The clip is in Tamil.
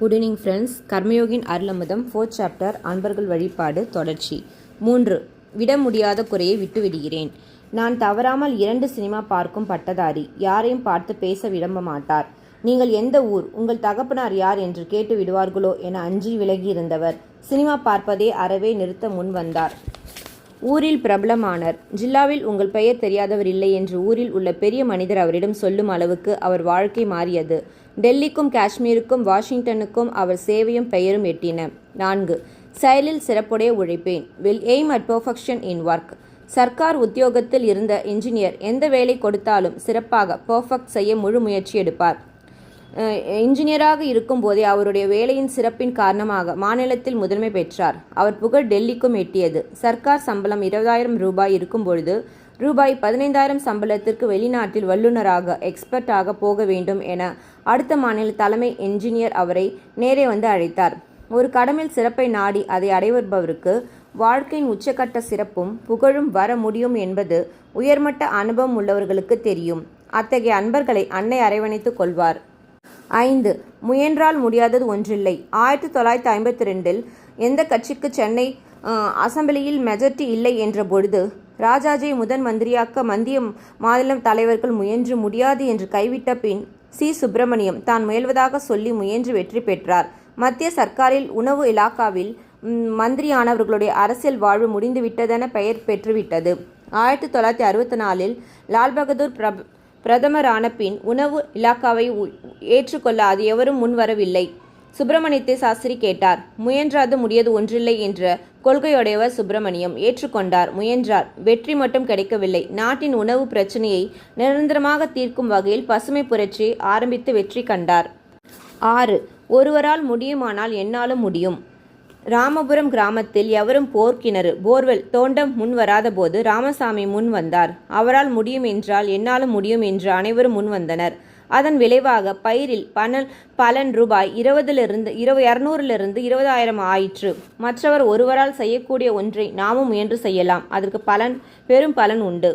Good evening friends. Karmayogin Arulamudham 4th chapter அன்பர்கள் வழிபாடு தொடர்ச்சி. 3. விட முடியாத குறையை விட்டுவிடுகிறேன். நான் தவறாமல் 2 சினிமா பார்க்கும் பட்டதாரி. யாரையும் பார்த்து பேச விரும்ப மாட்டார். நீங்கள் எந்த ஊர், உங்கள் தகப்பனார் யார் என்று கேட்டு விடுவார்களோ என அஞ்சி விலகியிருந்தவர் சினிமா பார்ப்பதே அறவே நிறுத்த முன் வந்தார். ஊரில் பிரபலமானார். ஜில்லாவில் உங்கள் பெயர் தெரியாதவர் இல்லை என்று ஊரில் உள்ள பெரிய மனிதர் அவரிடம் சொல்லும் அளவுக்கு அவர் வாழ்க்கை மாறியது. டெல்லிக்கும் காஷ்மீருக்கும் வாஷிங்டனுக்கும் அவர் சேவையும் பெயரும் எட்டின. 4. செயலில் சிறப்புடைய உழைப்பேன். Will aim at perfection in work. சர்க்கார் உத்தியோகத்தில் இருந்த என்ஜினியர் எந்த வேலை கொடுத்தாலும் சிறப்பாக பெர்ஃபெக்ட் செய்ய முழு முயற்சி எடுப்பார். இன்ஜினியராக இருக்கும் போதே அவருடைய வேலையின் சிறப்பின் காரணமாக மாநிலத்தில் முதன்மை பெற்றார். அவர் புகழ் டெல்லிக்கும் எட்டியது. சர்க்கார் சம்பளம் 20,000 ரூபாய் இருக்கும் பொழுது ரூபாய் 15,000 சம்பளத்திற்கு வெளிநாட்டில் வல்லுநராக எக்ஸ்பர்ட்டாக போக வேண்டும் என அடுத்த மாநில தலைமை என்ஜினியர் அவரை நேரே வந்து அழைத்தார். ஒரு கடமையில் சிறப்பை நாடி அதை அடைவருபவருக்கு வாழ்க்கையின் உச்சக்கட்ட சிறப்பும் புகழும் வர முடியும் என்பது உயர்மட்ட அனுபவம் உள்ளவர்களுக்கு தெரியும். அத்தகைய அன்பர்களை அன்னை அரவணைத்துக் கொள்வார். 5. முயன்றால் முடியாதது ஒன்றில்லை. 1952 எந்த கட்சிக்கு சென்னை அசெம்பிளியில் மெஜாரிட்டி இல்லை என்ற பொழுது ராஜாஜியை முதன் மந்திரியாக்க மத்திய மாநில தலைவர்கள் முயன்று முடியாது என்று கைவிட்ட பின் சி. சுப்பிரமணியம் தான் முயல்வதாக சொல்லி முயன்று வெற்றி பெற்றார். மத்திய சர்க்காரில் உணவு இலாக்காவில் மந்திரியானவர்களுடைய அரசியல் வாழ்வு முடிந்துவிட்டதென பெயர் பெற்றுவிட்டது. 1964 லால் பகதூர் பிரதமரான பின் உணவு இலாக்காவை ஏற்றுக்கொள்ள அது எவரும் முன்வரவில்லை. சுப்பிரமணியத்தை சாஸ்திரி கேட்டார். முயன்றாது முடியாது ஒன்றில்லை என்ற கொள்கையுடையவர் சுப்பிரமணியம். ஏற்றுக்கொண்டார், முயன்றார். வெற்றி மட்டும் கிடைக்கவில்லை. நாட்டின் உணவு பிரச்சனையை நிரந்தரமாக தீர்க்கும் வகையில் பசுமை புரட்சி ஆரம்பித்து வெற்றி கண்டார். 6. ஒருவரால் முடியுமானால் என்னாலும் முடியும். ராமபுரம் கிராமத்தில் எவரும் போர்வெல் தோண்ட முன் வராத போது ராமசாமி முன் வந்தார். அவரால் முடியும் என்றால் என்னாலும் முடியும் என்று அனைவரும் முன் வந்தனர். அதன் விளைவாக பயிரில் பலன் ரூபாய் 200 20,000 ஆயிற்று. மற்றவர் ஒருவரால் செய்யக்கூடிய ஒன்றை நாமும் முயன்று செய்யலாம். அதற்கு பெரும் பலன் உண்டு.